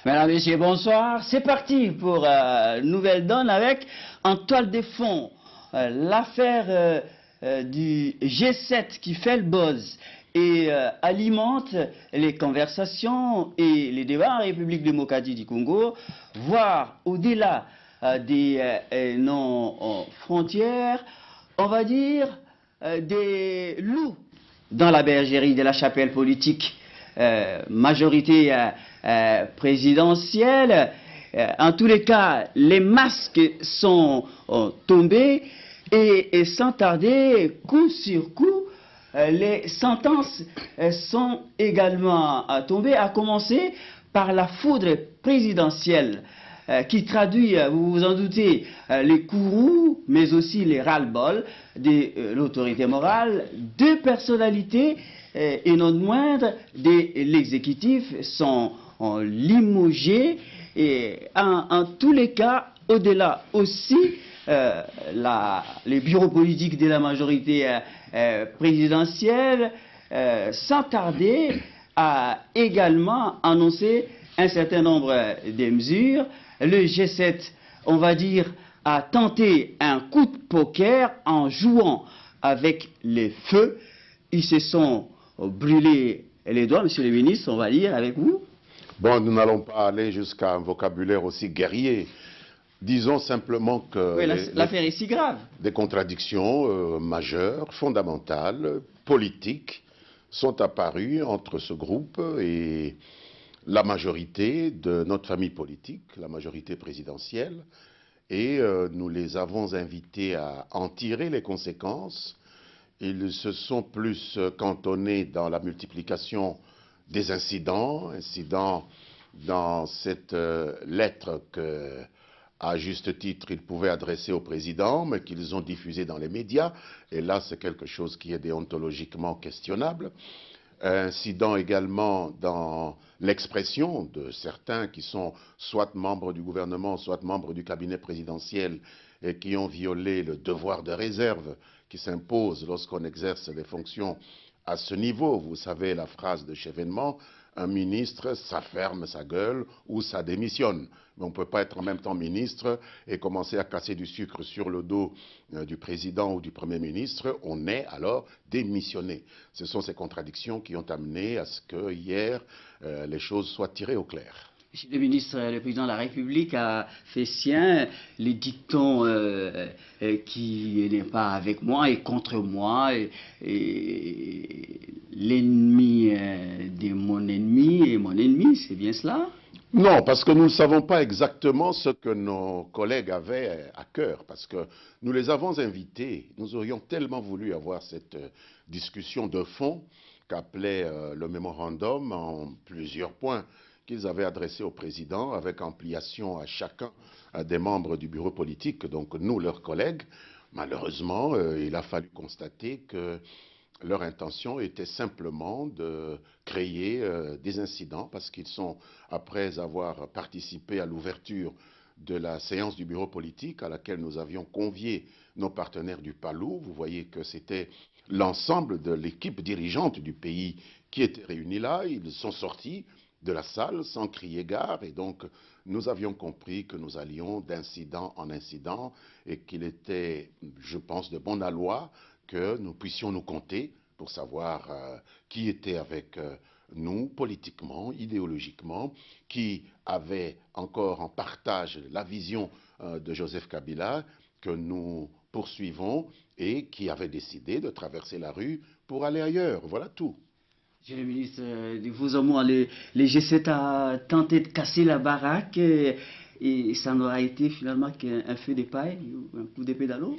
Mesdames, Messieurs, bonsoir. C'est parti pour Nouvelle Donne avec en toile de fond l'affaire du G7 qui fait le buzz et alimente les conversations et les débats en République démocratique du Congo, voire au-delà des non-frontières, on va dire des loups dans la bergerie de la chapelle politique. Majorité présidentielle. En tous les cas, les masques sont tombés et sans tarder, coup sur coup, les sentences sont également tombées, à commencer par la foudre présidentielle qui traduit, vous vous en doutez, les courroux, mais aussi les ras-le-bol de l'autorité morale. Deux personnalités et non moindre de l'exécutif sont limogés et en tous les cas, au-delà aussi, les bureaux politiques de la majorité présidentielle, sans tarder, a également annoncé un certain nombre de mesures. Le G7, on va dire, a tenté un coup de poker en jouant avec les feux. Ils se sont brûlés les doigts, monsieur le ministre, on va dire, avec vous. Bon, nous n'allons pas aller jusqu'à un vocabulaire aussi guerrier. Disons simplement que oui, l'affaire est si grave. Des contradictions majeures, fondamentales, politiques, sont apparues entre ce groupe et la majorité de notre famille politique, la majorité présidentielle, et nous les avons invités à en tirer les conséquences. Ils se sont plus cantonnés dans la multiplication des incidents dans cette lettre que, à juste titre, ils pouvaient adresser au président, mais qu'ils ont diffusée dans les médias. Et là, c'est quelque chose qui est déontologiquement questionnable. Incident également dans l'expression de certains qui sont soit membres du gouvernement, soit membres du cabinet présidentiel et qui ont violé le devoir de réserve qui s'impose lorsqu'on exerce des fonctions à ce niveau. Vous savez la phrase de Chevènement, un ministre, ça ferme sa gueule ou ça démissionne. Mais on ne peut pas être en même temps ministre et commencer à casser du sucre sur le dos du président ou du Premier ministre. On est alors démissionné. Ce sont ces contradictions qui ont amené à ce que hier, les choses soient tirées au clair. Monsieur le ministre, le président de la République a fait sien les dictons qui n'est pas avec moi et contre moi, et l'ennemi de mon ennemi est mon ennemi, c'est bien cela? Non, parce que nous ne savons pas exactement ce que nos collègues avaient à cœur, parce que nous les avons invités, nous aurions tellement voulu avoir cette discussion de fond qu'appelait le mémorandum en plusieurs points qu'ils avaient adressé au président avec ampliation à chacun des membres du bureau politique, donc nous, leurs collègues. Malheureusement, il a fallu constater que leur intention était simplement de créer des incidents parce qu'ils sont, après avoir participé à l'ouverture de la séance du bureau politique à laquelle nous avions convié nos partenaires du PALU, vous voyez que c'était l'ensemble de l'équipe dirigeante du pays qui était réunie là, ils sont sortis de la salle sans crier gare et donc nous avions compris que nous allions d'incident en incident et qu'il était, je pense, de bon aloi que nous puissions nous compter pour savoir qui était avec nous politiquement, idéologiquement, qui avait encore en partage la vision de Joseph Kabila que nous poursuivons et qui avait décidé de traverser la rue pour aller ailleurs. Voilà tout. Monsieur le ministre, de vous en moi, les G7 a tenté de casser la baraque et ça n'aura été finalement qu'un feu de paille, un coup d'épée dans l'eau?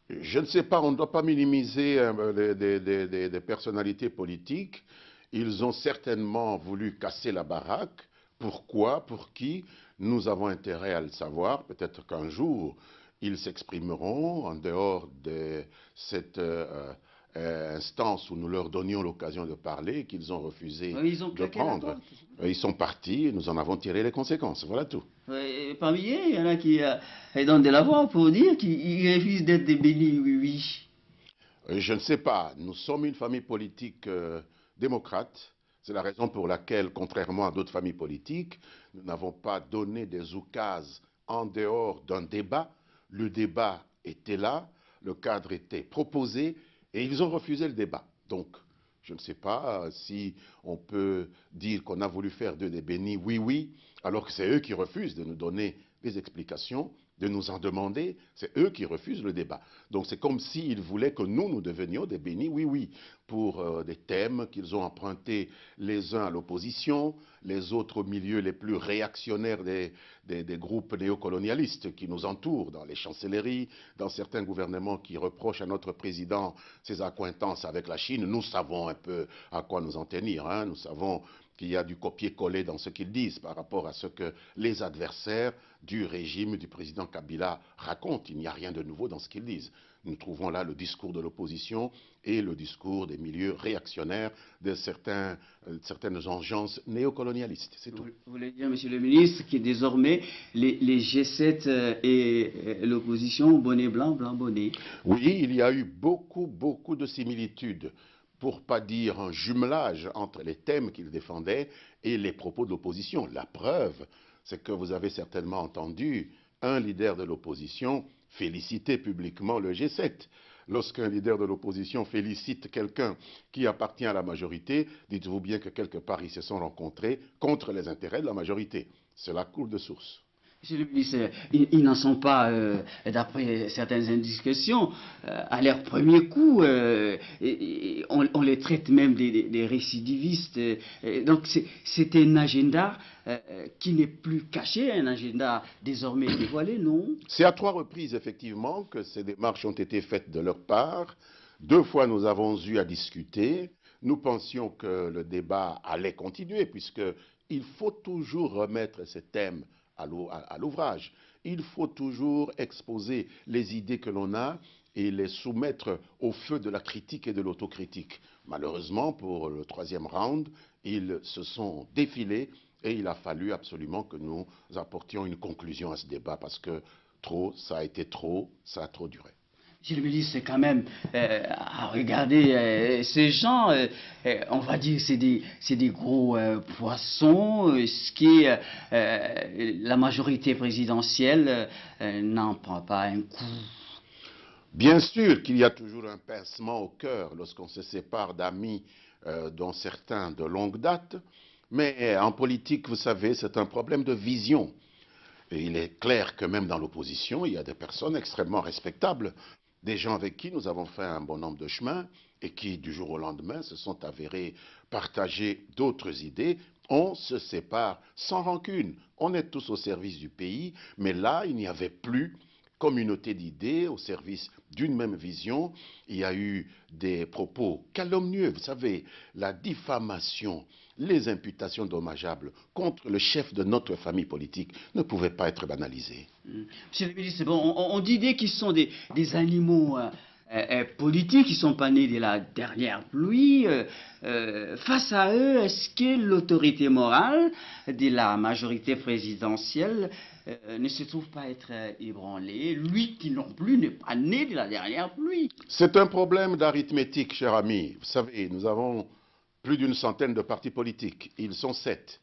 Je ne sais pas, on ne doit pas minimiser des personnalités politiques. Ils ont certainement voulu casser la baraque. Pourquoi? Pour qui? Nous avons intérêt à le savoir. Peut-être qu'un jour, ils s'exprimeront en dehors de cette instance où nous leur donnions l'occasion de parler, qu'ils ont refusé de prendre. Ils sont partis et nous en avons tiré les conséquences. Voilà tout. Parmi eux, il y en a qui donnent de la voix pour dire qu'ils refusent d'être des bénis, oui. Je ne sais pas. Nous sommes une famille politique démocrate. C'est la raison pour laquelle, contrairement à d'autres familles politiques, nous n'avons pas donné des oukases en dehors d'un débat. Le débat était là, le cadre était proposé et ils ont refusé le débat. Donc, je ne sais pas si on peut dire qu'on a voulu faire d'eux des bénis, oui, oui, alors que c'est eux qui refusent de nous donner des explications, de nous en demander, c'est eux qui refusent le débat. Donc c'est comme s'ils voulaient que nous devenions des bénis, oui, oui, pour des thèmes qu'ils ont empruntés les uns à l'opposition, les autres au milieu les plus réactionnaires des groupes néocolonialistes qui nous entourent, dans les chancelleries, dans certains gouvernements qui reprochent à notre président ses accointances avec la Chine. Nous savons un peu à quoi nous en tenir, hein. Nous savons qu'il y a du copier-coller dans ce qu'ils disent par rapport à ce que les adversaires du régime du président Kabila racontent. Il n'y a rien de nouveau dans ce qu'ils disent. Nous trouvons là le discours de l'opposition et le discours des milieux réactionnaires de certaines engences néocolonialistes. C'est tout. Vous voulez dire, Monsieur le ministre, que désormais les G7 et l'opposition, bonnet blanc, blanc bonnet? Oui, il y a eu beaucoup de similitudes, pour ne pas dire un jumelage entre les thèmes qu'ils défendaient et les propos de l'opposition. La preuve, c'est que vous avez certainement entendu un leader de l'opposition féliciter publiquement le G7. Lorsqu'un leader de l'opposition félicite quelqu'un qui appartient à la majorité, dites-vous bien que quelque part ils se sont rencontrés contre les intérêts de la majorité. Cela coule de source. Monsieur le ministre, ils n'en sont pas, d'après certaines indications, à leur premier coup. On les traite même des récidivistes. Donc c'est un agenda qui n'est plus caché, un agenda désormais dévoilé, non? C'est à 3 reprises, effectivement, que ces démarches ont été faites de leur part. 2 fois, nous avons eu à discuter. Nous pensions que le débat allait continuer, puisqu'il faut toujours remettre ces thèmes à l'ouvrage. Il faut toujours exposer les idées que l'on a et les soumettre au feu de la critique et de l'autocritique. Malheureusement, pour le 3e round, ils se sont défilés et il a fallu absolument que nous apportions une conclusion à ce débat parce que ça a été trop, ça a trop duré. Monsieur le ministre, c'est quand même, à regarder ces gens, on va dire c'est des gros poissons, ce qui la majorité présidentielle n'en prend pas un coup. Bien sûr qu'il y a toujours un pincement au cœur lorsqu'on se sépare d'amis dont certains de longue date, mais en politique, vous savez, c'est un problème de vision. Et il est clair que même dans l'opposition, il y a des personnes extrêmement respectables, des gens avec qui nous avons fait un bon nombre de chemins et qui, du jour au lendemain, se sont avérés partager d'autres idées. On se sépare sans rancune. On est tous au service du pays, mais là, il n'y avait plus communauté d'idées au service d'une même vision. Il y a eu des propos calomnieux, vous savez, la diffamation, les imputations dommageables contre le chef de notre famille politique ne pouvaient pas être banalisées. Monsieur le ministre, bon, on dit qu'ils sont des animaux politiques, qui ne sont pas nés de la dernière pluie. Face à eux, est-ce que l'autorité morale de la majorité présidentielle ne se trouve pas être ébranlée, lui qui non plus n'est pas né de la dernière pluie? C'est un problème d'arithmétique, cher ami. Vous savez, nous avons plus d'une centaine de partis politiques. Ils sont 7.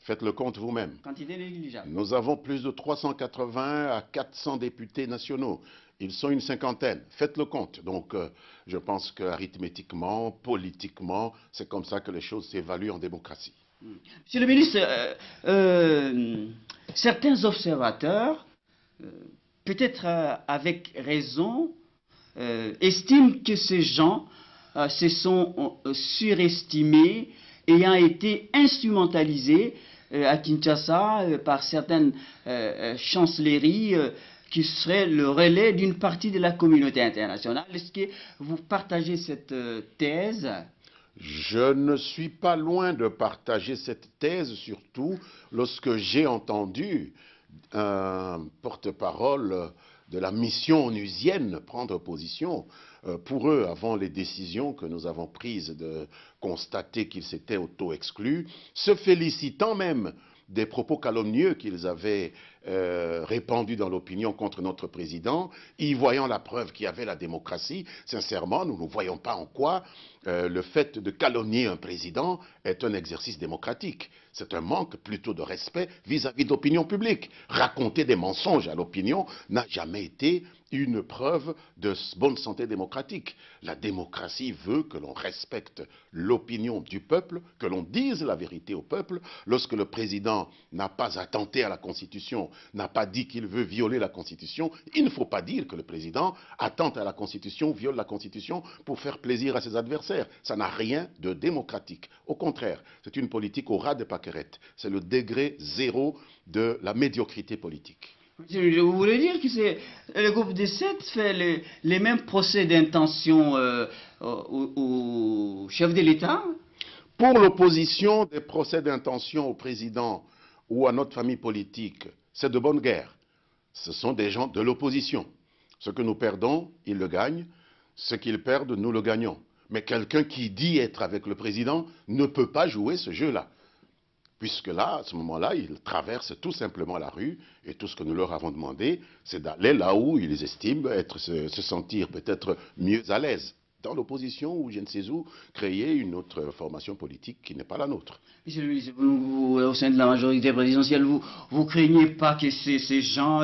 Faites le compte vous-même. Quantité négligeable. Nous avons plus de 380 à 400 députés nationaux. Ils sont une 50aine. Faites le compte. Donc, je pense qu'arithmétiquement, politiquement, c'est comme ça que les choses s'évaluent en démocratie. Monsieur le ministre, certains observateurs, peut-être avec raison, estiment que ces gens se sont surestimés, ayant été instrumentalisés à Kinshasa par certaines chancelleries qui seraient le relais d'une partie de la communauté internationale. Est-ce que vous partagez cette thèse? Je ne suis pas loin de partager cette thèse, surtout lorsque j'ai entendu un porte-parole de la mission onusienne prendre position pour eux avant les décisions que nous avons prises de constater qu'ils s'étaient auto-exclus, se félicitant même des propos calomnieux qu'ils avaient répandue dans l'opinion contre notre président, y voyant la preuve qu'il y avait la démocratie, sincèrement, nous ne voyons pas en quoi le fait de calomnier un président est un exercice démocratique. C'est un manque plutôt de respect vis-à-vis de l'opinion publique. Raconter des mensonges à l'opinion n'a jamais été une preuve de bonne santé démocratique. La démocratie veut que l'on respecte l'opinion du peuple, que l'on dise la vérité au peuple. Lorsque le président n'a pas attenté à la Constitution, n'a pas dit qu'il veut violer la Constitution, il ne faut pas dire que le président attente à la Constitution, viole la Constitution pour faire plaisir à ses adversaires. Ça n'a rien de démocratique. Au contraire, c'est une politique au ras des pâquerettes. C'est le degré zéro de la médiocrité politique. Vous voulez dire que le groupe des 7 fait les mêmes procès d'intention au chef de l'État? Pour l'opposition, des procès d'intention au président ou à notre famille politique, c'est de bonne guerre. Ce sont des gens de l'opposition. Ce que nous perdons, ils le gagnent. Ce qu'ils perdent, nous le gagnons. Mais quelqu'un qui dit être avec le président ne peut pas jouer ce jeu-là. Puisque là, à ce moment-là, ils traversent tout simplement la rue et tout ce que nous leur avons demandé, c'est d'aller là où ils estiment se sentir peut-être mieux à l'aise. Dans l'opposition ou je ne sais où, créer une autre formation politique qui n'est pas la nôtre. Monsieur le ministre, vous, au sein de la majorité présidentielle, vous craignez pas que ces gens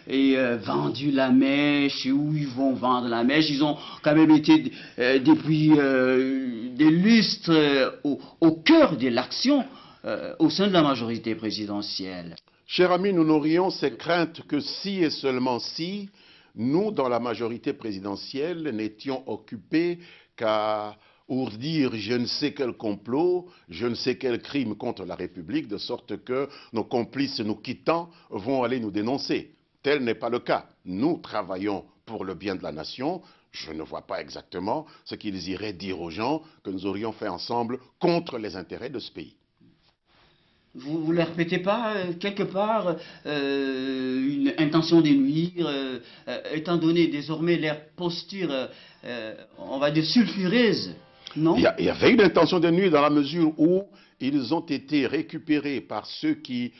aient vendu la mèche, où ils vont vendre la mèche? Ils ont quand même été depuis des lustres au cœur de l'action au sein de la majorité présidentielle. Cher ami, nous n'aurions ces craintes que si et seulement si nous, dans la majorité présidentielle, n'étions occupés qu'à ourdir je ne sais quel complot, je ne sais quel crime contre la République, de sorte que nos complices nous quittant vont aller nous dénoncer. Tel n'est pas le cas. Nous travaillons pour le bien de la nation. Je ne vois pas exactement ce qu'ils iraient dire aux gens que nous aurions fait ensemble contre les intérêts de ce pays. Vous ne leur répétez pas, quelque part, une intention de nuire, étant donné désormais leur posture, on va dire, sulfureuse, non? Il y avait une intention de nuire dans la mesure où ils ont été récupérés par ceux qui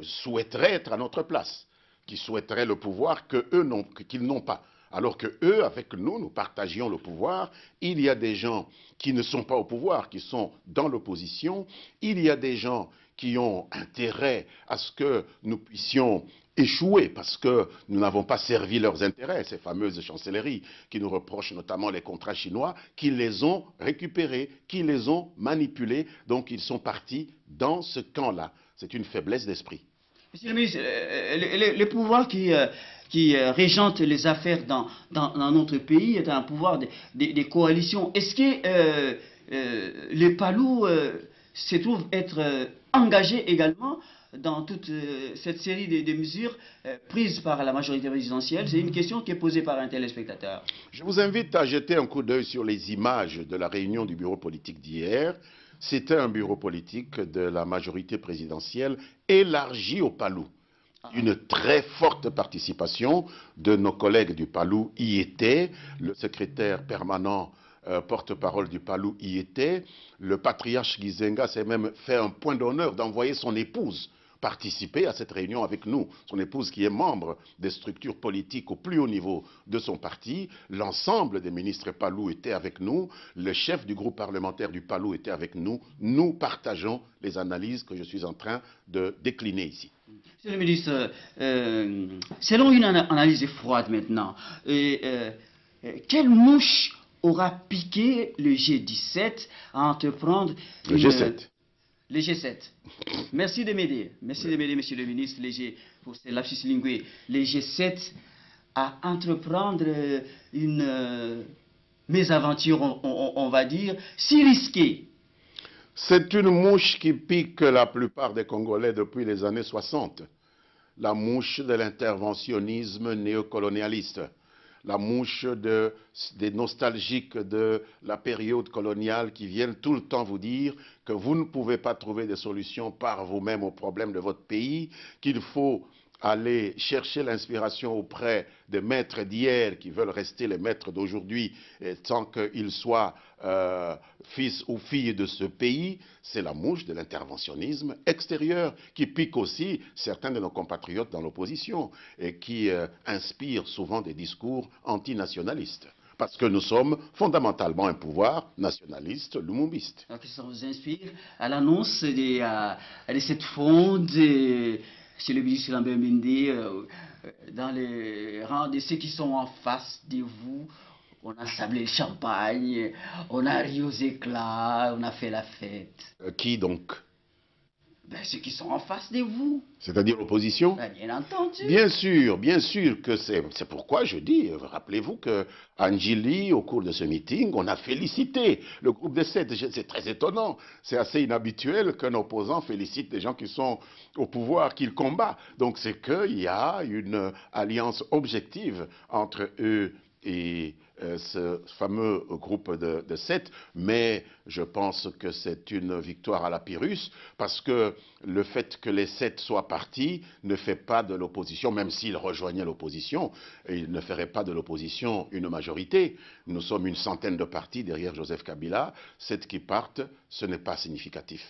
souhaiteraient être à notre place, qui souhaiteraient le pouvoir qu'ils n'ont pas. Alors que eux, avec nous, nous partagions le pouvoir. Il y a des gens qui ne sont pas au pouvoir, qui sont dans l'opposition. Il y a des gens qui ont intérêt à ce que nous puissions échouer parce que nous n'avons pas servi leurs intérêts, ces fameuses chancelleries qui nous reprochent notamment les contrats chinois, qui les ont récupérés, qui les ont manipulés. Donc ils sont partis dans ce camp-là. C'est une faiblesse d'esprit. Monsieur le ministre, les pouvoirs qui régentent les affaires dans notre pays est un pouvoir des coalitions. Est-ce que les Palous se trouvent être engagés également dans toute cette série de mesures prises par la majorité présidentielle? C'est une question qui est posée par un téléspectateur. Je vous invite à jeter un coup d'œil sur les images de la réunion du bureau politique d'hier. C'était un bureau politique de la majorité présidentielle élargi au Palou. Une très forte participation de nos collègues du Palou y était, le secrétaire permanent porte-parole du Palou y était, le patriarche Gizenga s'est même fait un point d'honneur d'envoyer son épouse participer à cette réunion avec nous. Son épouse qui est membre des structures politiques au plus haut niveau de son parti. L'ensemble des ministres Palou étaient avec nous. Le chef du groupe parlementaire du Palou était avec nous. Nous partageons les analyses que je suis en train de décliner ici. Monsieur le ministre, selon une analyse froide maintenant, quelle mouche aura piqué le G17 à entreprendre le G7. Le G7. Merci de m'aider. Merci de m'aider, monsieur le ministre, pour ce lapsus lingué. Le G7 à entreprendre une mésaventure, on va dire, si risquée. C'est une mouche qui pique la plupart des Congolais depuis les années 60. La mouche de l'interventionnisme néocolonialiste. La mouche des nostalgiques de la période coloniale qui viennent tout le temps vous dire que vous ne pouvez pas trouver des solutions par vous-même aux problèmes de votre pays, qu'il faut aller chercher l'inspiration auprès des maîtres d'hier qui veulent rester les maîtres d'aujourd'hui sans qu'ils soient fils ou filles de ce pays, c'est la mouche de l'interventionnisme extérieur qui pique aussi certains de nos compatriotes dans l'opposition et qui inspire souvent des discours antinationalistes. Parce que nous sommes fondamentalement un pouvoir nationaliste, lumumbiste. Alors, qu'est-ce que ça vous inspire à l'annonce de cette fronde chez le ministre Lambert Mende, dans les rangs de ceux qui sont en face de vous? On a sablé le champagne, on a ri aux éclats, on a fait la fête. Qui donc? Ben, ceux qui sont en face de vous. C'est-à-dire l'opposition? Ben, bien entendu. Bien sûr que c'est pourquoi je dis, rappelez-vous que Angeli, au cours de ce meeting, on a félicité le groupe des 7. C'est très étonnant, c'est assez inhabituel qu'un opposant félicite des gens qui sont au pouvoir, qu'il combat. Donc c'est qu'il y a une alliance objective entre eux et ce fameux groupe de 7, mais je pense que c'est une victoire à la Pyrrhus, parce que le fait que les 7 soient partis ne fait pas de l'opposition, même s'ils rejoignaient l'opposition, il ne ferait pas de l'opposition une majorité. Nous sommes une centaine de partis derrière Joseph Kabila, 7 qui partent, ce n'est pas significatif.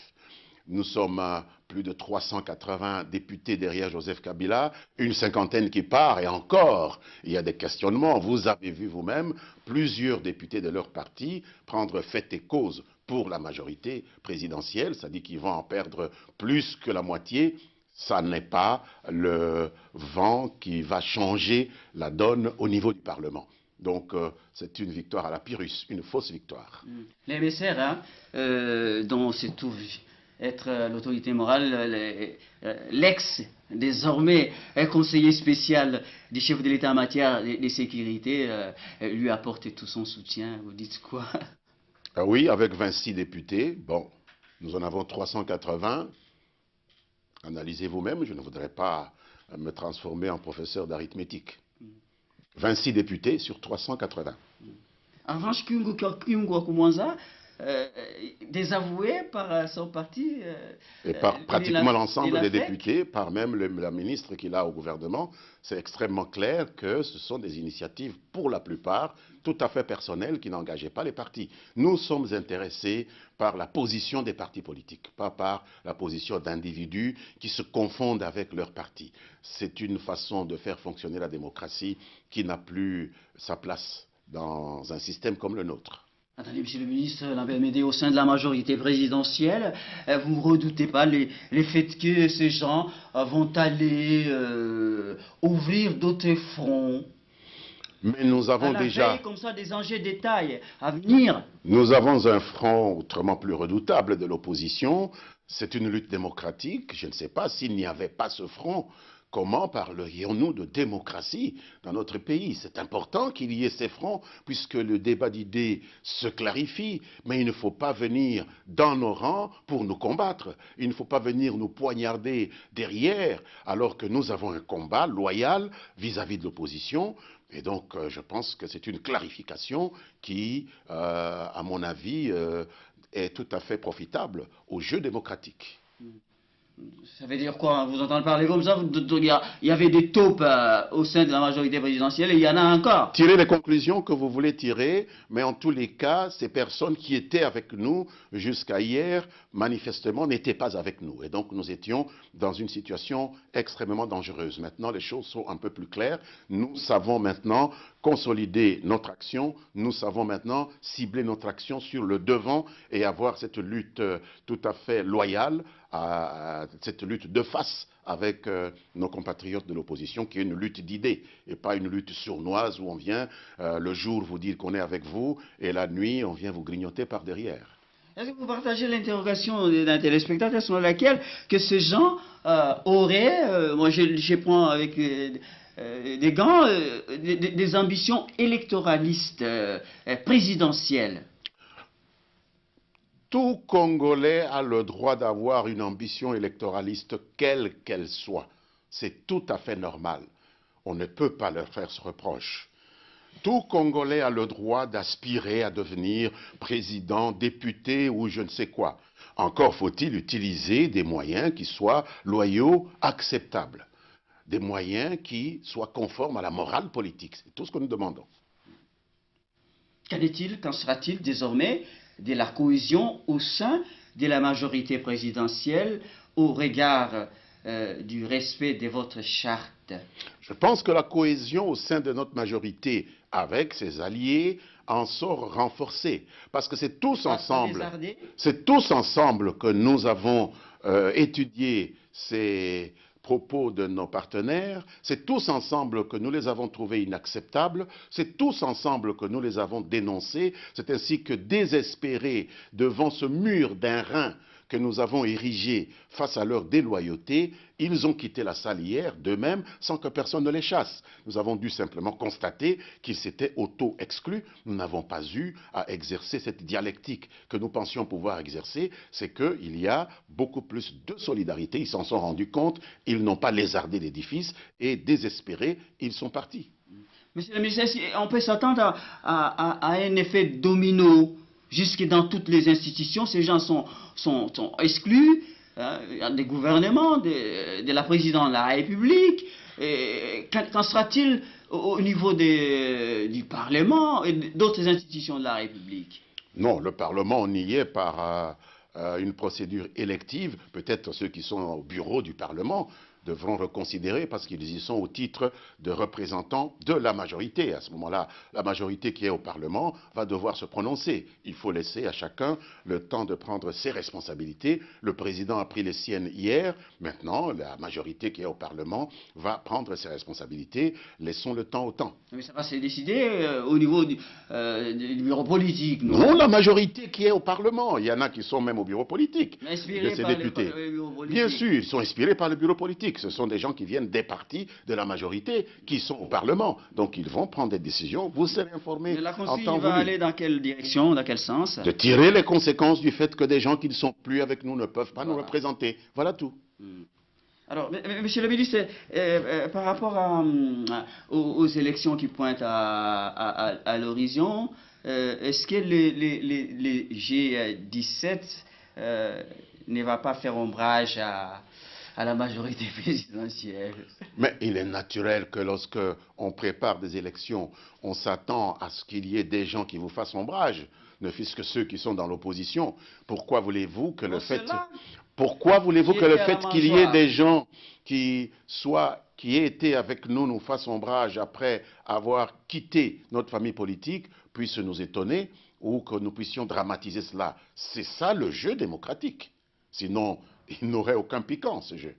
Nous sommes plus de 380 députés derrière Joseph Kabila, une cinquantaine qui part, et encore, il y a des questionnements. Vous avez vu vous-même plusieurs députés de leur parti prendre fait et cause pour la majorité présidentielle, c'est-à-dire qu'ils vont en perdre plus que la moitié. Ça n'est pas le vent qui va changer la donne au niveau du Parlement. Donc, c'est une victoire à la Pyrrhus, une fausse victoire. Les MSR, hein, dont c'est tout être l'autorité morale, l'ex, désormais, conseiller spécial du chef de l'État en matière de sécurité, lui apporte tout son soutien. Vous dites quoi? Oui, avec 26 députés, bon, nous en avons 380. Analysez vous-même, je ne voudrais pas me transformer en professeur d'arithmétique. 26 députés sur 380. En revanche, Kyungu Koumanza, désavoué par son parti. Et par pratiquement l'ensemble des députés, par même la ministre qu'il a au gouvernement, c'est extrêmement clair que ce sont des initiatives, pour la plupart, tout à fait personnelles, qui n'engageaient pas les partis. Nous sommes intéressés par la position des partis politiques, pas par la position d'individus qui se confondent avec leur parti. C'est une façon de faire fonctionner la démocratie qui n'a plus sa place dans un système comme le nôtre. Attendez, monsieur le ministre Lambert Mende, au sein de la majorité présidentielle, vous ne redoutez pas les faits que ces gens vont aller ouvrir d'autres fronts? Mais nous avons déjà comme ça des enjeux de taille à venir. Nous avons un front autrement plus redoutable de l'opposition. C'est une lutte démocratique. Je ne sais pas s'il n'y avait pas ce front. Comment parlerions-nous de démocratie dans notre pays? C'est important qu'il y ait ces fronts, puisque le débat d'idées se clarifie, mais il ne faut pas venir dans nos rangs pour nous combattre. Il ne faut pas venir nous poignarder derrière, alors que nous avons un combat loyal vis-à-vis de l'opposition. Et donc, je pense que c'est une clarification qui, à mon avis, est tout à fait profitable au jeu démocratique. Ça veut dire quoi? Vous entendez parler comme ça? Il y avait des taupes au sein de la majorité présidentielle et il y en a encore. Tirez les conclusions que vous voulez tirer, mais en tous les cas, ces personnes qui étaient avec nous jusqu'à hier, manifestement, n'étaient pas avec nous. Et donc, nous étions dans une situation extrêmement dangereuse. Maintenant, les choses sont un peu plus claires. Nous savons maintenant consolider notre action. Nous savons maintenant cibler notre action sur le devant et avoir cette lutte tout à fait loyale, cette lutte de face avec nos compatriotes de l'opposition, qui est une lutte d'idées et pas une lutte sournoise où on vient le jour vous dire qu'on est avec vous et la nuit on vient vous grignoter par derrière. Est-ce que vous partagez l'interrogation d'un téléspectateur selon laquelle que ces gens auraient, moi je prends avec des gants, des ambitions électoralistes, présidentielles? Tout Congolais a le droit d'avoir une ambition électoraliste, quelle qu'elle soit. C'est tout à fait normal. On ne peut pas leur faire ce reproche. Tout Congolais a le droit d'aspirer à devenir président, député ou je ne sais quoi. Encore faut-il utiliser des moyens qui soient loyaux, acceptables. des moyens qui soient conformes à la morale politique. C'est tout ce que nous demandons. Qu'en sera-t-il désormais de la cohésion au sein de la majorité présidentielle au regard du respect de votre charte? Je pense que la cohésion au sein de notre majorité avec ses alliés en sort renforcée. Parce que c'est tous ensemble que nous avons étudié ces propos de nos partenaires, c'est tous ensemble que nous les avons trouvés inacceptables, c'est tous ensemble que nous les avons dénoncés, c'est ainsi que désespérés devant ce mur d'un rein que nous avons érigé face à leur déloyauté, ils ont quitté la salle hier d'eux-mêmes sans que personne ne les chasse. Nous avons dû simplement constater qu'ils s'étaient auto-exclus. Nous n'avons pas eu à exercer cette dialectique que nous pensions pouvoir exercer. C'est qu'il y a beaucoup plus de solidarité. Ils s'en sont rendus compte. Ils n'ont pas lézardé l'édifice et désespérés, ils sont partis. Monsieur le ministre, on peut s'attendre à un effet domino jusque dans toutes les institutions. Ces gens sont exclus des gouvernements, de la présidence de la République. Qu'en sera-t-il au niveau du Parlement et d'autres institutions de la République? Non, le Parlement, on y est par une procédure élective. Peut-être ceux qui sont au bureau du Parlement devront reconsidérer parce qu'ils y sont au titre de représentants de la majorité. À ce moment-là, la majorité qui est au Parlement va devoir se prononcer. Il faut laisser à chacun le temps de prendre ses responsabilités. Le président a pris les siennes hier. Maintenant, la majorité qui est au Parlement va prendre ses responsabilités. Laissons le temps au temps. Mais ça va se décider au niveau du bureau politique, non? Non, la majorité qui est au Parlement. Il y en a qui sont même au bureau politique de ces députés. Bien sûr, ils sont inspirés par le bureau politique. Ce sont des gens qui viennent des partis de la majorité qui sont au Parlement. Donc ils vont prendre des décisions. Vous serez informés Mais la en consigne temps va voulu. aller dans quelle direction, dans quel sens? De tirer les conséquences du fait que des gens qui ne sont plus avec nous ne peuvent pas nous représenter. Voilà tout. Alors, monsieur le ministre, par rapport aux élections qui pointent à l'horizon, est-ce que les G17 ne va pas faire ombrage à la majorité présidentielle? Mais il est naturel que lorsque on prépare des élections, on s'attend à ce qu'il y ait des gens qui vous fassent ombrage, ne fût-ce que ceux qui sont dans l'opposition. Pourquoi voulez-vous que le fait... Pourquoi voulez-vous que le fait qu'il y ait des gens qui aient été avec nous nous fassent ombrage après avoir quitté notre famille politique puisse nous étonner ou que nous puissions dramatiser cela? C'est ça le jeu démocratique. Sinon, il n'aurait aucun piquant, ce jeu.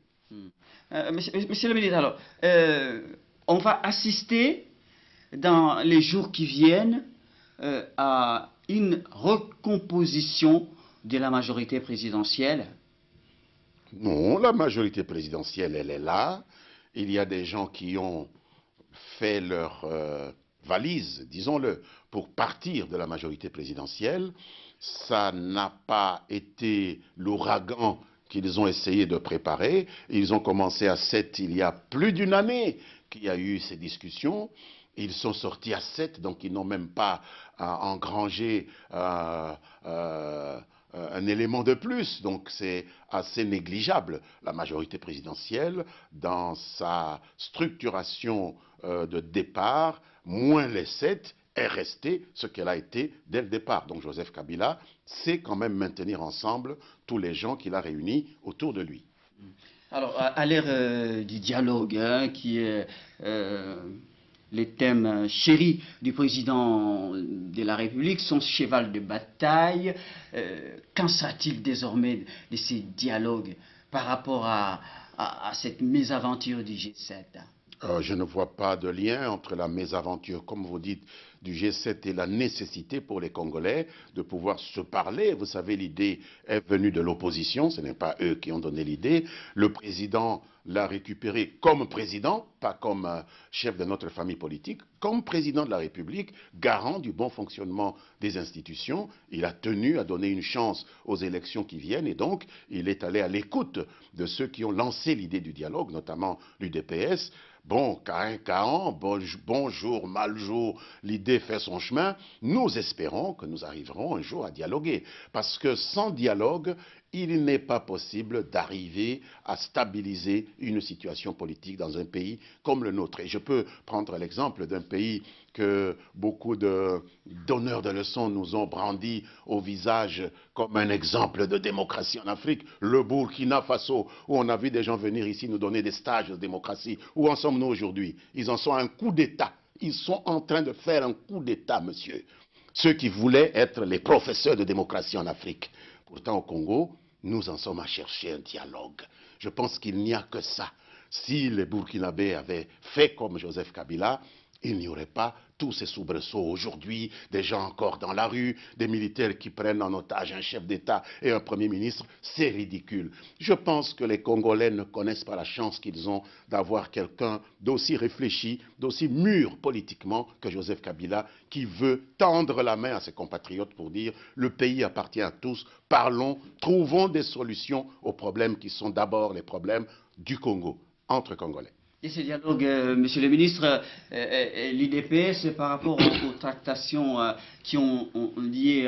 Monsieur le ministre, alors, on va assister dans les jours qui viennent à une recomposition de la majorité présidentielle. Non, la majorité présidentielle, elle est là. Il y a des gens qui ont fait leur valise, disons-le, pour partir de la majorité présidentielle. Ça n'a pas été l'ouragan qu'ils ont essayé de préparer. Ils ont commencé à 7 il y a plus d'une année qu'il y a eu ces discussions. Ils sont sortis à 7, donc ils n'ont même pas engrangé un élément de plus, donc c'est assez négligeable. La majorité présidentielle, dans sa structuration de départ, moins les 7, est restée ce qu'elle a été dès le départ. Donc Joseph Kabila sait quand même maintenir ensemble tous les gens qu'il a réunis autour de lui. Alors, à l'ère du dialogue, qui est les thèmes chéris du président de la République, son cheval de bataille. Qu'en sera-t-il désormais de ces dialogues par rapport à cette mésaventure du G7? Je ne vois pas de lien entre la mésaventure, comme vous dites, du G7 et la nécessité pour les Congolais de pouvoir se parler. Vous savez, l'idée est venue de l'opposition, ce n'est pas eux qui ont donné l'idée. Le président l'a récupéré comme président, pas comme chef de notre famille politique, comme président de la République, garant du bon fonctionnement des institutions. Il a tenu à donner une chance aux élections qui viennent et donc il est allé à l'écoute de ceux qui ont lancé l'idée du dialogue, notamment l'UDPS, bon, Caen, bonjour, mal jour, l'idée fait son chemin. Nous espérons que nous arriverons un jour à dialoguer. Parce que sans dialogue, il n'est pas possible d'arriver à stabiliser une situation politique dans un pays comme le nôtre. Et je peux prendre l'exemple d'un pays que beaucoup donneurs de leçons nous ont brandi au visage comme un exemple de démocratie en Afrique, le Burkina Faso, où on a vu des gens venir ici nous donner des stages de démocratie. Où en sommes-nous aujourd'hui? Ils en sont à un coup d'État. Ils sont en train de faire un coup d'État, monsieur. Ceux qui voulaient être les professeurs de démocratie en Afrique. Pourtant, au Congo, nous en sommes à chercher un dialogue. Je pense qu'il n'y a que ça. Si les Burkinabés avaient fait comme Joseph Kabila, il n'y aurait pas tous ces soubresauts aujourd'hui, des gens encore dans la rue, des militaires qui prennent en otage un chef d'État et un Premier ministre. C'est ridicule. Je pense que les Congolais ne connaissent pas la chance qu'ils ont d'avoir quelqu'un d'aussi réfléchi, d'aussi mûr politiquement que Joseph Kabila, qui veut tendre la main à ses compatriotes pour dire le pays appartient à tous, parlons, trouvons des solutions aux problèmes qui sont d'abord les problèmes du Congo, entre Congolais. Et ce dialogue, Monsieur le ministre, l'UDPS par rapport aux tractations qui ont lié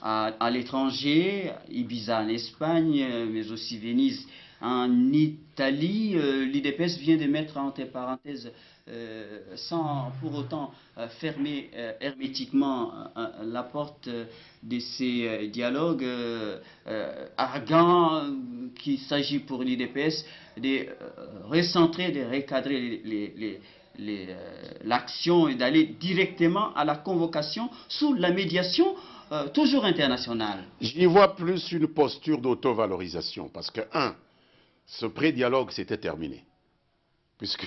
à l'étranger, Ibiza en Espagne, mais aussi Venise en Italie, l'UDPS vient de mettre entre parenthèses, sans pour autant fermer hermétiquement la porte de ces dialogues, arguant qu'il s'agit pour l'UDPS de recentrer, de recadrer l'action et d'aller directement à la convocation sous la médiation toujours internationale. J'y vois plus une posture d'auto-valorisation parce que, ce pré-dialogue s'était terminé. Puisque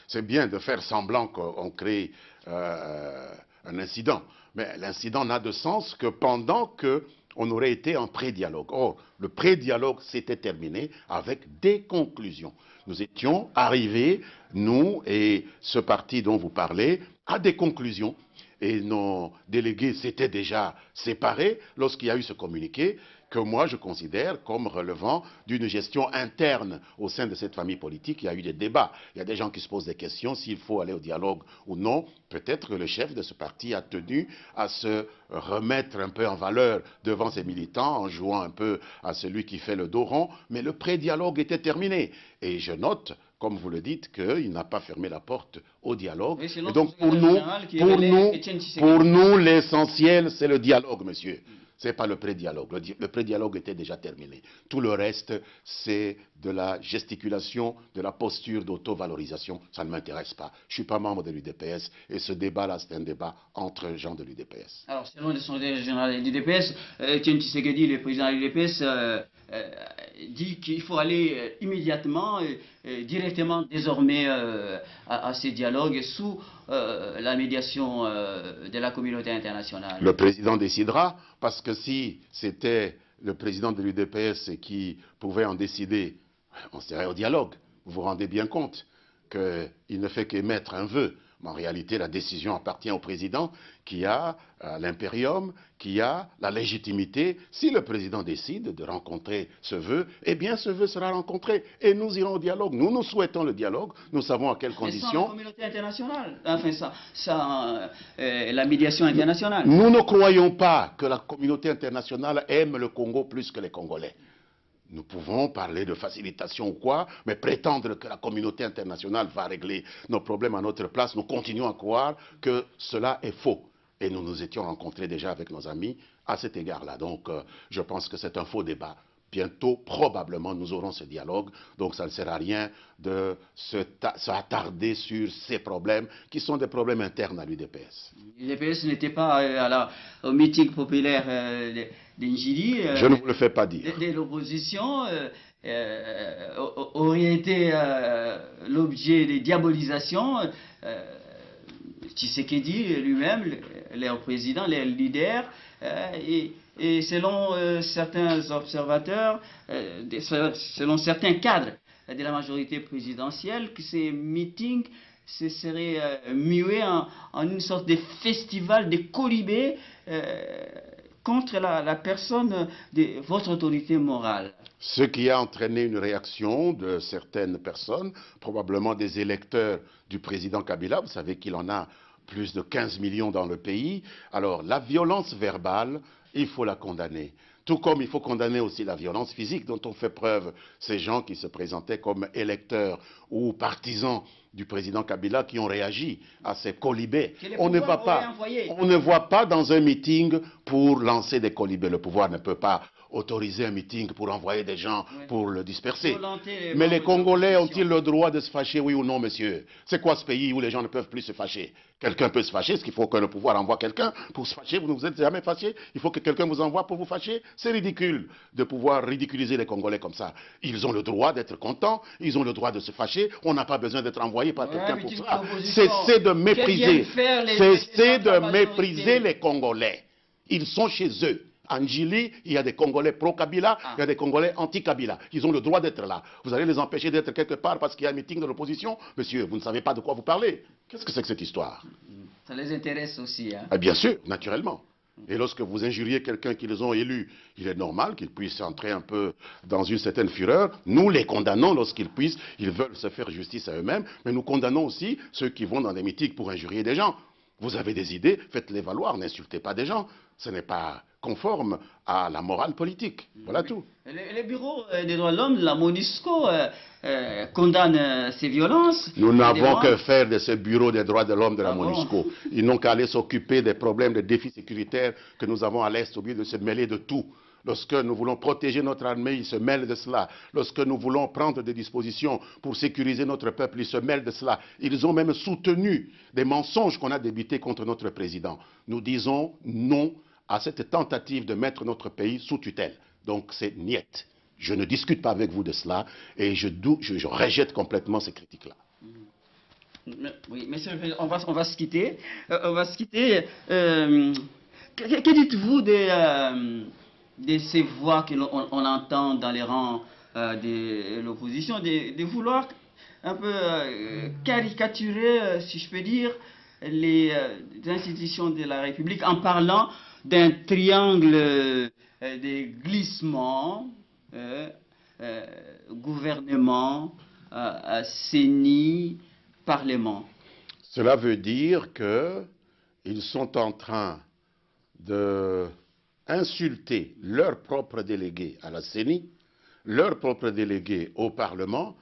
c'est bien de faire semblant qu'on crée un incident. Mais l'incident n'a de sens que pendant qu'on aurait été en pré-dialogue. Or, le pré-dialogue s'était terminé avec des conclusions. Nous étions arrivés, nous et ce parti dont vous parlez, à des conclusions. Et nos délégués s'étaient déjà séparés lorsqu'il y a eu ce communiqué que moi je considère comme relevant d'une gestion interne au sein de cette famille politique. Il y a eu des débats, il y a des gens qui se posent des questions s'il faut aller au dialogue ou non. Peut-être que le chef de ce parti a tenu à se remettre un peu en valeur devant ses militants en jouant un peu à celui qui fait le dos rond, mais le pré-dialogue était terminé. Et je note, comme vous le dites, qu'il n'a pas fermé la porte au dialogue. Oui, et donc pour nous, l'essentiel, c'est le dialogue, monsieur. Ce n'est pas le pré-dialogue. Le pré-dialogue était déjà terminé. Tout le reste, c'est de la gesticulation, de la posture d'auto-valorisation. Ça ne m'intéresse pas. Je ne suis pas membre de l'UDPS et ce débat-là, c'est un débat entre gens de l'UDPS. Alors, selon le secrétaire général de l'UDPS, Etienne Tshisekedi, le président de l'UDPS, dit qu'il faut aller immédiatement, directement désormais à ces dialogues sous la médiation de la communauté internationale. Le président décidera, parce que si c'était le président de l'UDPS qui pouvait en décider, on serait au dialogue. Vous vous rendez bien compte qu'il ne fait qu'émettre un vœu. Mais en réalité, la décision appartient au président qui a l'impérium, qui a la légitimité. Si le président décide de rencontrer ce vœu, eh bien ce vœu sera rencontré. Et nous irons au dialogue. Nous souhaitons le dialogue. Nous savons à quelles conditions. Sans la communauté internationale, enfin la médiation internationale. Nous ne croyons pas que la communauté internationale aime le Congo plus que les Congolais. Nous pouvons parler de facilitation ou quoi, mais prétendre que la communauté internationale va régler nos problèmes à notre place, nous continuons à croire que cela est faux. Et nous nous étions rencontrés déjà avec nos amis à cet égard-là. Donc je pense que c'est un faux débat. Bientôt, probablement, nous aurons ce dialogue. Donc ça ne sert à rien de s'attarder sur ces problèmes qui sont des problèmes internes à l'UDPS. L'UDPS n'était pas au meeting populaire d'Njili. Je ne vous le fais pas dire. De l'opposition aurait été l'objet de diabolisation. Tshisekedi lui-même, leur président, leur leader, et selon certains observateurs, selon certains cadres de la majorité présidentielle, que ces meetings se seraient mués en une sorte de festival de colibés contre la personne de votre autorité morale. Ce qui a entraîné une réaction de certaines personnes, probablement des électeurs du président Kabila. Vous savez qu'il en a plus de 15 millions dans le pays. Alors, la violence verbale, il faut la condamner. Tout comme il faut condamner aussi la violence physique dont ont fait preuve ces gens qui se présentaient comme électeurs ou partisans du président Kabila qui ont réagi à ces colibés. On ne voit pas dans un meeting pour lancer des colibés. Le pouvoir ne peut pas autoriser un meeting pour envoyer des gens pour le disperser. Mais les Congolais ont-ils le droit de se fâcher, oui ou non, monsieur? C'est quoi ce pays où les gens ne peuvent plus se fâcher? Quelqu'un peut se fâcher, est-ce qu'il faut que le pouvoir envoie quelqu'un pour se fâcher? Vous ne vous êtes jamais fâché? Il faut que quelqu'un vous envoie pour vous fâcher? C'est ridicule de pouvoir ridiculiser les Congolais comme ça. Ils ont le droit d'être contents, ils ont le droit de se fâcher, on n'a pas besoin d'être envoyé par quelqu'un pour ça. Cessez de mépriser, les Congolais. Ils sont chez eux. En Djili, il y a des Congolais pro-Kabila, il y a des Congolais anti-Kabila. Ils ont le droit d'être là. Vous allez les empêcher d'être quelque part parce qu'il y a un meeting de l'opposition? Monsieur, vous ne savez pas de quoi vous parlez. Qu'est-ce que c'est que cette histoire? Ça les intéresse aussi. Hein? Bien sûr, naturellement. Et lorsque vous injuriez quelqu'un qu'ils ont élu, il est normal qu'ils puissent entrer un peu dans une certaine fureur. Nous les condamnons lorsqu'ils puissent, ils veulent se faire justice à eux-mêmes, mais nous condamnons aussi ceux qui vont dans des meetings pour injurier des gens. Vous avez des idées, faites-les valoir, n'insultez pas des gens. Ce n'est pas conforme à la morale politique. Voilà tout. Le bureau des droits de l'homme, la MONUSCO, condamne ces violences. Nous n'avons que faire de ce bureau des droits de l'homme de la MONUSCO. Ils n'ont qu'à aller s'occuper des problèmes, des défis sécuritaires que nous avons à l'Est, au lieu de se mêler de tout. Lorsque nous voulons protéger notre armée, ils se mêlent de cela. Lorsque nous voulons prendre des dispositions pour sécuriser notre peuple, ils se mêlent de cela. Ils ont même soutenu des mensonges qu'on a débités contre notre président. Nous disons non à cette tentative de mettre notre pays sous tutelle. Donc c'est niet. Je ne discute pas avec vous de cela et je rejette complètement ces critiques-là. Oui, monsieur, on va se quitter. Que dites-vous de ces voix que l'on entend dans les rangs de l'opposition, de vouloir un peu caricaturer, si je peux dire, les institutions de la République en parlant d'un triangle de glissement, gouvernement, CENI, Parlement. Cela veut dire qu'ils sont en train d'insulter leurs propres délégués à la CENI, leurs propres délégués au Parlement,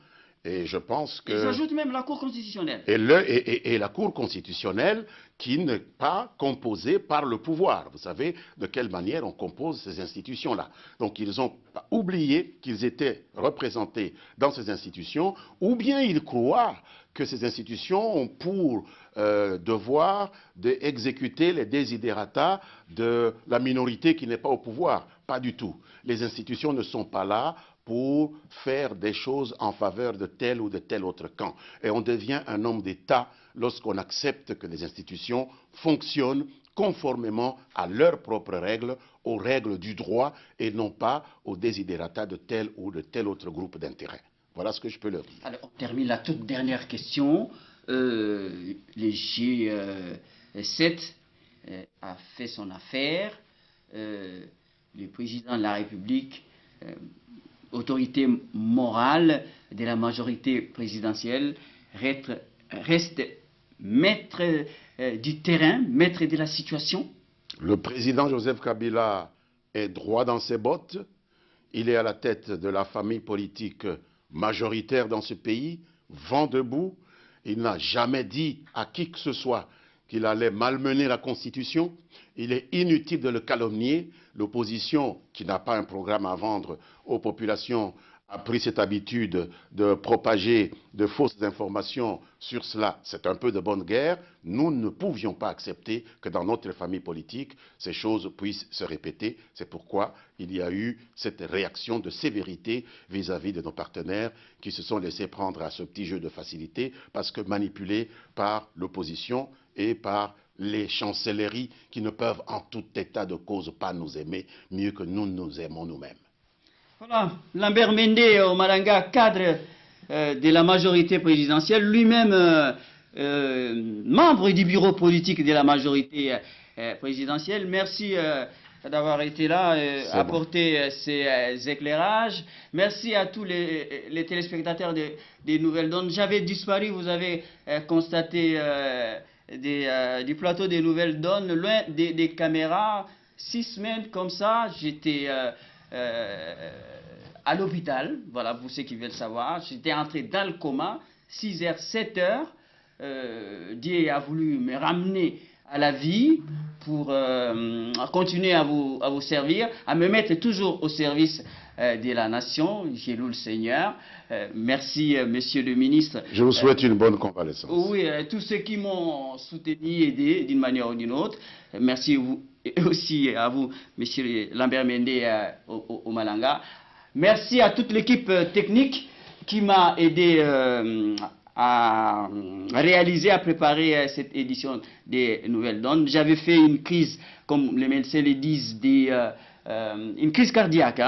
et je pense que... Ils ajoutent même la Cour constitutionnelle. Et la Cour constitutionnelle qui n'est pas composée par le pouvoir. Vous savez de quelle manière on compose ces institutions-là. Donc ils ont oublié qu'ils étaient représentés dans ces institutions, ou bien ils croient que ces institutions ont pour devoir d'exécuter les desiderata de la minorité qui n'est pas au pouvoir. Pas du tout. Les institutions ne sont pas là pour faire des choses en faveur de tel ou de tel autre camp. Et on devient un homme d'État lorsqu'on accepte que les institutions fonctionnent conformément à leurs propres règles, aux règles du droit, et non pas aux desiderata de tel ou de tel autre groupe d'intérêt. Voilà ce que je peux leur dire. Alors, on termine la toute dernière question. Le G7 a fait son affaire. Le président de la République, autorité morale de la majorité présidentielle, reste maître du terrain, maître de la situation. Le président Joseph Kabila est droit dans ses bottes. Il est à la tête de la famille politique majoritaire dans ce pays, vent debout. Il n'a jamais dit à qui que ce soit qu'il allait malmener la Constitution. Il est inutile de le calomnier. L'opposition, qui n'a pas un programme à vendre aux populations, a pris cette habitude de propager de fausses informations sur cela. C'est un peu de bonne guerre. Nous ne pouvions pas accepter que dans notre famille politique, ces choses puissent se répéter. C'est pourquoi il y a eu cette réaction de sévérité vis-à-vis de nos partenaires qui se sont laissés prendre à ce petit jeu de facilité parce que manipulés par l'opposition et par les chancelleries qui ne peuvent en tout état de cause pas nous aimer mieux que nous nous aimons nous-mêmes. Voilà, Lambert Mende Omalanga, cadre de la majorité présidentielle, lui-même membre du bureau politique de la majorité présidentielle. Merci d'avoir été là, apporter ces éclairages. Merci à tous les téléspectateurs des Nouvelles Donnes. J'avais disparu, vous avez constaté du plateau des Nouvelles Donnes, loin des caméras. 6 semaines comme ça, j'étais à l'hôpital, voilà, pour ceux qui veulent savoir. J'étais entré dans le coma, 6h, 7h. Dieu a voulu me ramener à la vie pour continuer à vous servir, à me mettre toujours au service de la nation. Je loue le Seigneur. Merci, monsieur le ministre. Je vous souhaite une bonne convalescence. Oui, tous ceux qui m'ont soutenu, aidé d'une manière ou d'une autre. Merci aussi à vous, monsieur Lambert Mende au Malanga. Merci à toute l'équipe technique qui m'a aidé à réaliser, à préparer cette édition des Nouvelles Donnes. J'avais fait une crise, comme les médecins le disent, une crise cardiaque,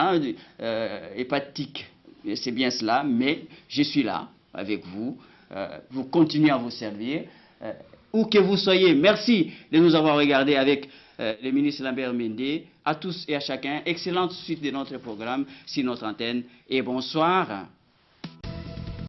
hépatique, c'est bien cela, mais je suis là avec vous, vous continuez à vous servir, où que vous soyez. Merci de nous avoir regardés avec le ministre Lambert Mende. À tous et à chacun, excellente suite de notre programme sur notre antenne et bonsoir.